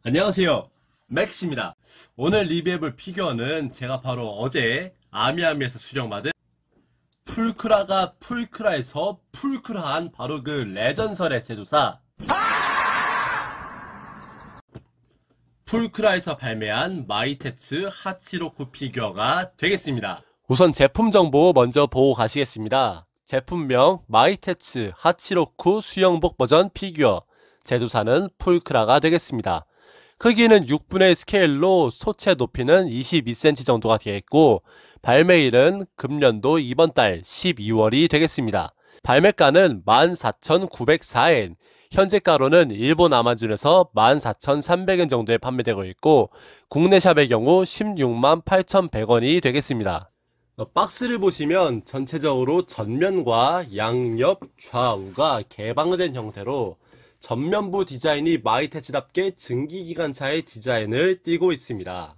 안녕하세요, 맥스입니다. 오늘 리뷰해볼 피규어는 제가 바로 어제 아미아미에서 수령받은 풀크라가 풀크라에서 풀크라한 바로 그 레전설의 제조사 풀크라에서 발매한 마이테츠 하치로쿠 피규어가 되겠습니다. 우선 제품 정보 먼저 보고 가시겠습니다. 제품명 마이테츠 하치로쿠 수영복 버전 피규어, 제조사는 풀크라가 되겠습니다. 크기는 6분의 스케일로 소체 높이는 22cm 정도가 되어있고, 발매일은 금년도 이번 달 12월이 되겠습니다. 발매가는 14,904엔, 현재가로는 일본 아마존에서 14,300엔 정도에 판매되고 있고, 국내 샵의 경우 168,100원이 되겠습니다. 박스를 보시면 전체적으로 전면과 양옆 좌우가 개방된 형태로 전면부 디자인이 마이테츠답게 증기기관차의 디자인을 띠고 있습니다.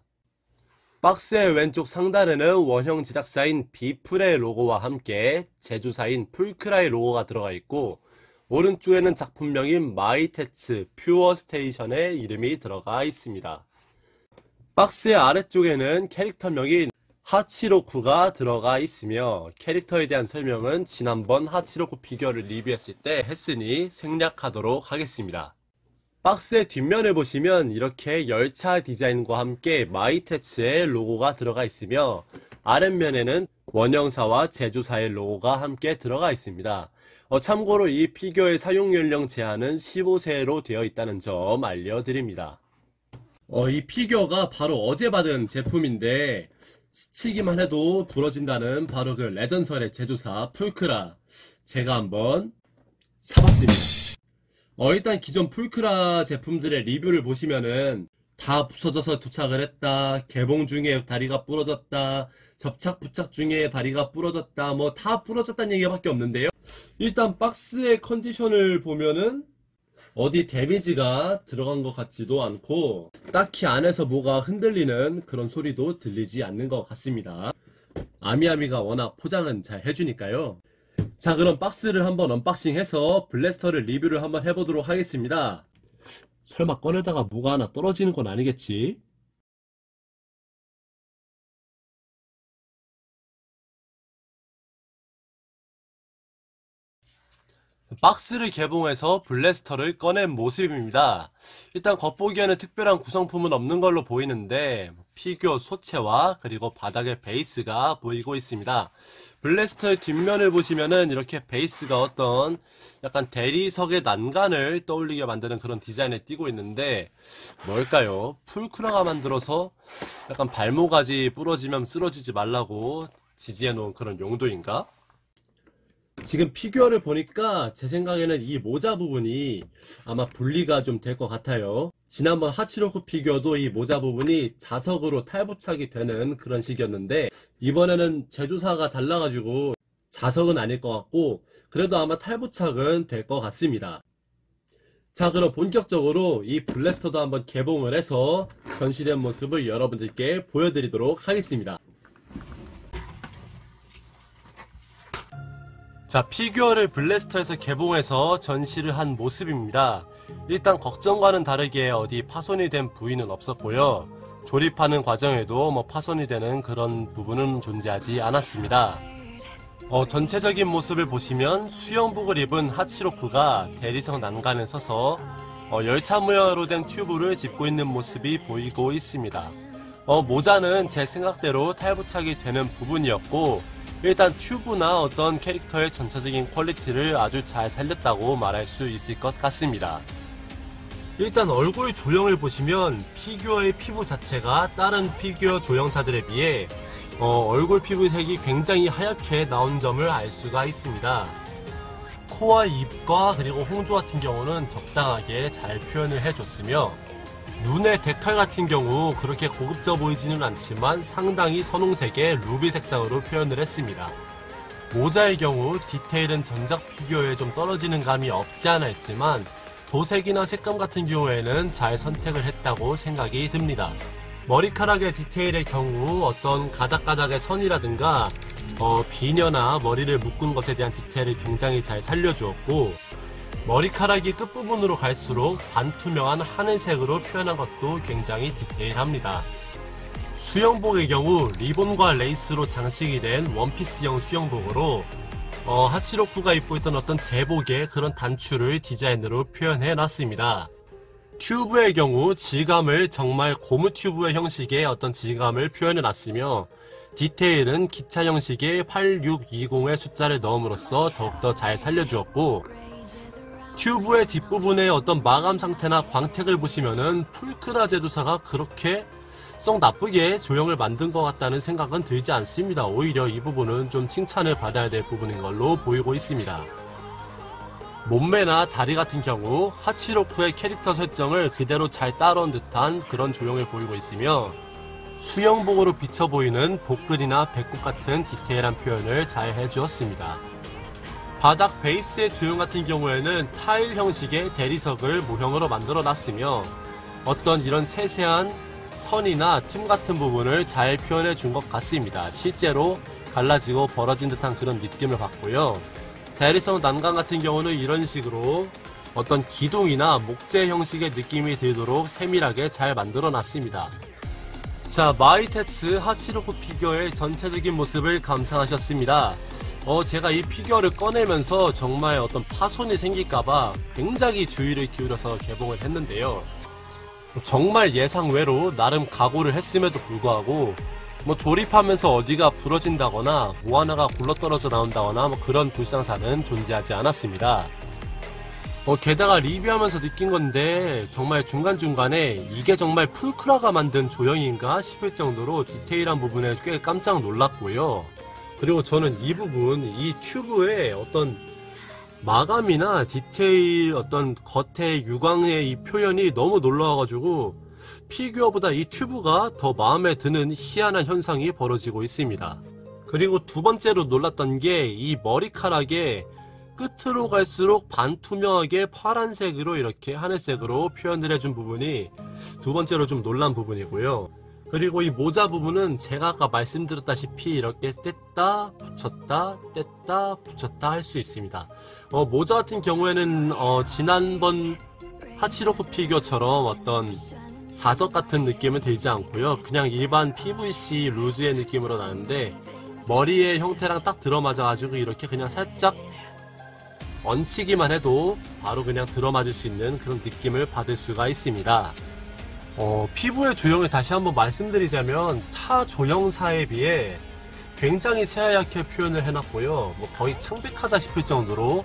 박스의 왼쪽 상단에는 원형 제작사인 비플의 로고와 함께 제조사인 풀크라의 로고가 들어가 있고, 오른쪽에는 작품명인 마이테츠 퓨어 스테이션의 이름이 들어가 있습니다. 박스의 아래쪽에는 캐릭터명인 하치로쿠가 들어가 있으며, 캐릭터에 대한 설명은 지난번 하치로쿠 피규어를 리뷰했을 때 했으니 생략하도록 하겠습니다. 박스의 뒷면을 보시면 이렇게 열차 디자인과 함께 마이테츠의 로고가 들어가 있으며, 아랫면에는 원형사와 제조사의 로고가 함께 들어가 있습니다. 참고로 이 피규어의 사용 연령 제한은 15세로 되어 있다는 점 알려드립니다. 이 피규어가 바로 어제 받은 제품인데, 스치기만 해도 부러진다는 바로 그 레전설의 제조사 풀크라, 제가 한번 사봤습니다. 일단 기존 풀크라 제품들의 리뷰를 보시면은 다 부서져서 도착을 했다, 개봉 중에 다리가 부러졌다, 접착 부착 중에 다리가 부러졌다, 뭐 다 부러졌다는 얘기밖에 없는데요. 일단 박스의 컨디션을 보면은 어디 데미지가 들어간 것 같지도 않고, 딱히 안에서 뭐가 흔들리는 그런 소리도 들리지 않는 것 같습니다. 아미아미가 워낙 포장은 잘 해주니까요. 자, 그럼 박스를 한번 언박싱해서 블래스터를 리뷰를 한번 해보도록 하겠습니다. 설마 꺼내다가 뭐가 하나 떨어지는 건 아니겠지? 박스를 개봉해서 블래스터를 꺼낸 모습입니다. 일단 겉보기에는 특별한 구성품은 없는 걸로 보이는데, 피규어 소체와 그리고 바닥의 베이스가 보이고 있습니다. 블래스터의 뒷면을 보시면은 이렇게 베이스가 어떤 약간 대리석의 난간을 떠올리게 만드는 그런 디자인에 띄고 있는데, 뭘까요? 풀크라가 만들어서 약간 발모가지 부러지면 쓰러지지 말라고 지지해 놓은 그런 용도인가? 지금 피규어를 보니까 제 생각에는 이 모자 부분이 아마 분리가 좀 될 것 같아요. 지난번 하치로쿠 피규어도 이 모자 부분이 자석으로 탈부착이 되는 그런 식이었는데, 이번에는 제조사가 달라가지고 자석은 아닐 것 같고, 그래도 아마 탈부착은 될 것 같습니다. 자, 그럼 본격적으로 이 블래스터도 한번 개봉을 해서 전시된 모습을 여러분들께 보여드리도록 하겠습니다. 자, 피규어를 블래스터에서 개봉해서 전시를 한 모습입니다. 일단 걱정과는 다르게 어디 파손이 된 부위는 없었고요. 조립하는 과정에도 파손이 되는 그런 부분은 존재하지 않았습니다. 전체적인 모습을 보시면 수영복을 입은 하치로쿠가 대리석 난간에 서서 열차 모양으로 된 튜브를 짚고 있는 모습이 보이고 있습니다. 모자는 제 생각대로 탈부착이 되는 부분이었고, 일단 튜브나 어떤 캐릭터의 전체적인 퀄리티를 아주 잘 살렸다고 말할 수 있을 것 같습니다. 일단 얼굴 조형을 보시면 피규어의 피부 자체가 다른 피규어 조형사들에 비해 얼굴 피부색이 굉장히 하얗게 나온 점을 알 수가 있습니다. 코와 입과 그리고 홍조 같은 경우는 적당하게 잘 표현을 해줬으며, 눈의 데칼 같은 경우 그렇게 고급져 보이지는 않지만 상당히 선홍색의 루비 색상으로 표현을 했습니다. 모자의 경우 디테일은 전작 피규어에 좀 떨어지는 감이 없지 않아 있지만, 도색이나 색감 같은 경우에는 잘 선택을 했다고 생각이 듭니다. 머리카락의 디테일의 경우 어떤 가닥가닥의 선이라든가 비녀나 머리를 묶은 것에 대한 디테일을 굉장히 잘 살려주었고, 머리카락이 끝부분으로 갈수록 반투명한 하늘색으로 표현한 것도 굉장히 디테일합니다. 수영복의 경우 리본과 레이스로 장식이 된 원피스형 수영복으로 하치로쿠가 입고 있던 어떤 제복의 그런 단추를 디자인으로 표현해 놨습니다. 튜브의 경우 질감을 정말 고무 튜브의 형식의 어떤 질감을 표현해 놨으며 디테일은 기차 형식의 8620의 숫자를 넣음으로써 더욱더 잘 살려주었고, 튜브의 뒷부분의 어떤 마감 상태나 광택을 보시면은 풀크라 제조사가 그렇게 썩 나쁘게 조형을 만든 것 같다는 생각은 들지 않습니다. 오히려 이 부분은 좀 칭찬을 받아야 될 부분인 걸로 보이고 있습니다. 몸매나 다리 같은 경우 하치로쿠의 캐릭터 설정을 그대로 잘 따라온 듯한 그런 조형을 보이고 있으며, 수영복으로 비쳐 보이는 복근이나 배꼽 같은 디테일한 표현을 잘 해주었습니다. 바닥 베이스의 조형 같은 경우에는 타일 형식의 대리석을 모형으로 만들어 놨으며, 어떤 이런 세세한 선이나 틈 같은 부분을 잘 표현해 준 것 같습니다. 실제로 갈라지고 벌어진 듯한 그런 느낌을 받고요. 대리석 난간 같은 경우는 이런 식으로 어떤 기둥이나 목재 형식의 느낌이 들도록 세밀하게 잘 만들어 놨습니다. 자, 마이테츠 하치로쿠 피규어의 전체적인 모습을 감상하셨습니다. 제가 이 피규어를 꺼내면서 정말 어떤 파손이 생길까봐 굉장히 주의를 기울여서 개봉을 했는데요. 정말 예상 외로 나름 각오를 했음에도 불구하고 조립하면서 어디가 부러진다거나 뭐 하나가 굴러떨어져 나온다거나 그런 불상사는 존재하지 않았습니다. 게다가 리뷰하면서 느낀 건데 정말 중간중간에 이게 정말 풀크라가 만든 조형인가 싶을 정도로 디테일한 부분에 꽤 깜짝 놀랐고요. 그리고 저는 이 부분, 이 튜브의 어떤 마감이나 디테일, 어떤 겉의 유광의 이 표현이 너무 놀라워가지고 피규어보다 이 튜브가 더 마음에 드는 희한한 현상이 벌어지고 있습니다. 그리고 두 번째로 놀랐던 게 이 머리카락에 끝으로 갈수록 반투명하게 파란색으로 이렇게 하늘색으로 표현을 해준 부분이 두 번째로 좀 놀란 부분이고요. 그리고 이 모자 부분은 제가 아까 말씀드렸다시피 이렇게 뗐다 붙였다 뗐다 붙였다 할 수 있습니다. 모자 같은 경우에는 지난번 하치로쿠 피규어처럼 어떤 자석 같은 느낌은 들지 않고요. 그냥 일반 PVC 루즈의 느낌으로 나는데, 머리의 형태랑 딱 들어맞아가지고 이렇게 그냥 살짝 얹히기만 해도 바로 그냥 들어맞을 수 있는 그런 느낌을 받을 수가 있습니다. 피부의 조형을 다시 한번 말씀드리자면 타 조형사에 비해 굉장히 새하얗게 표현을 해놨고요. 거의 창백하다 싶을 정도로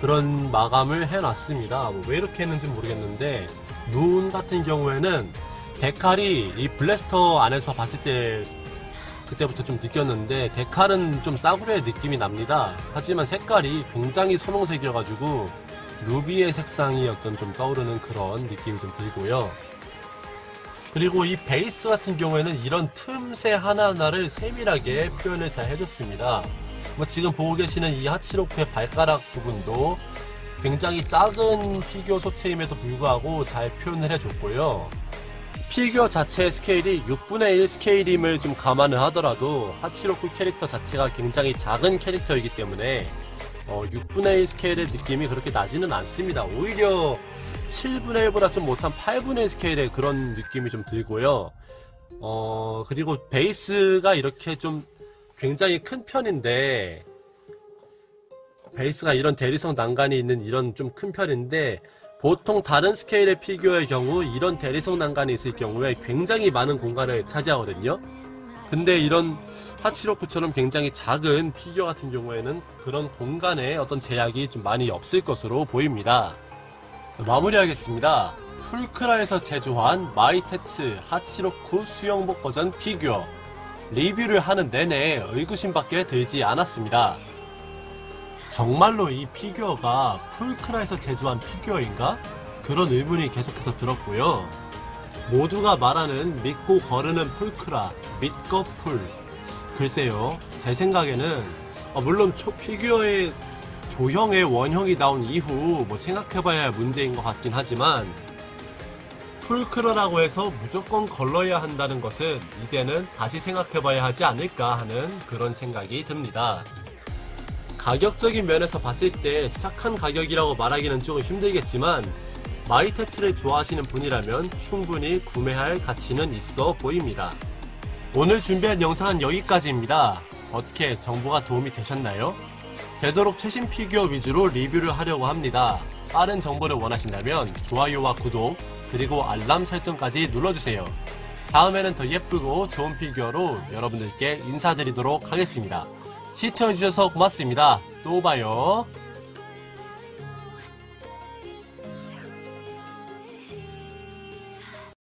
그런 마감을 해놨습니다. 왜 이렇게 했는지 모르겠는데, 눈 같은 경우에는 데칼이 이 블래스터 안에서 봤을 때 그때부터 좀 느꼈는데, 데칼은 좀 싸구려의 느낌이 납니다. 하지만 색깔이 굉장히 선홍색이어가지고 루비의 색상이 어떤 좀 떠오르는 그런 느낌이 좀 들고요. 그리고 이 베이스 같은 경우에는 이런 틈새 하나하나를 세밀하게 표현을 잘 해줬습니다. 지금 보고 계시는 이 하치로쿠의 발가락 부분도 굉장히 작은 피규어 소체임에도 불구하고 잘 표현을 해줬고요. 피규어 자체의 스케일이 6분의 1 스케일임을 좀 감안을 하더라도 하치로쿠 캐릭터 자체가 굉장히 작은 캐릭터이기 때문에 6분의 1 스케일의 느낌이 그렇게 나지는 않습니다. 오히려 7분의 1보다 좀 못한 8분의 1 스케일의 그런 느낌이 좀 들고요. 그리고 베이스가 이렇게 좀 굉장히 큰 편인데, 베이스가 이런 대리석 난간이 있는 이런 좀 큰 편인데, 보통 다른 스케일의 피규어의 경우 이런 대리석 난간이 있을 경우에 굉장히 많은 공간을 차지하거든요. 근데 이런 하치로쿠처럼 굉장히 작은 피규어 같은 경우에는 그런 공간에 어떤 제약이 좀 많이 없을 것으로 보입니다. 마무리하겠습니다. 풀크라에서 제조한 마이테츠 하치로쿠 수영복 버전 피규어 리뷰를 하는 내내 의구심밖에 들지 않았습니다. 정말로 이 피규어가 풀크라에서 제조한 피규어인가? 그런 의문이 계속해서 들었고요. 모두가 말하는 믿고 거르는 풀크라, 믿거 풀. 글쎄요, 제 생각에는 물론 피규어의 조형의 원형이 나온 이후 생각해봐야 할 문제인 것 같긴 하지만, 풀크라라고 해서 무조건 걸러야 한다는 것은 이제는 다시 생각해봐야 하지 않을까 하는 그런 생각이 듭니다. 가격적인 면에서 봤을 때 착한 가격이라고 말하기는 좀 힘들겠지만 마이테츠를 좋아하시는 분이라면 충분히 구매할 가치는 있어 보입니다. 오늘 준비한 영상은 여기까지입니다. 어떻게 정보가 도움이 되셨나요? 되도록 최신 피규어 위주로 리뷰를 하려고 합니다. 빠른 정보를 원하신다면 좋아요와 구독 그리고 알람 설정까지 눌러주세요. 다음에는 더 예쁘고 좋은 피규어로 여러분들께 인사드리도록 하겠습니다. 시청해주셔서 고맙습니다. 또 봐요.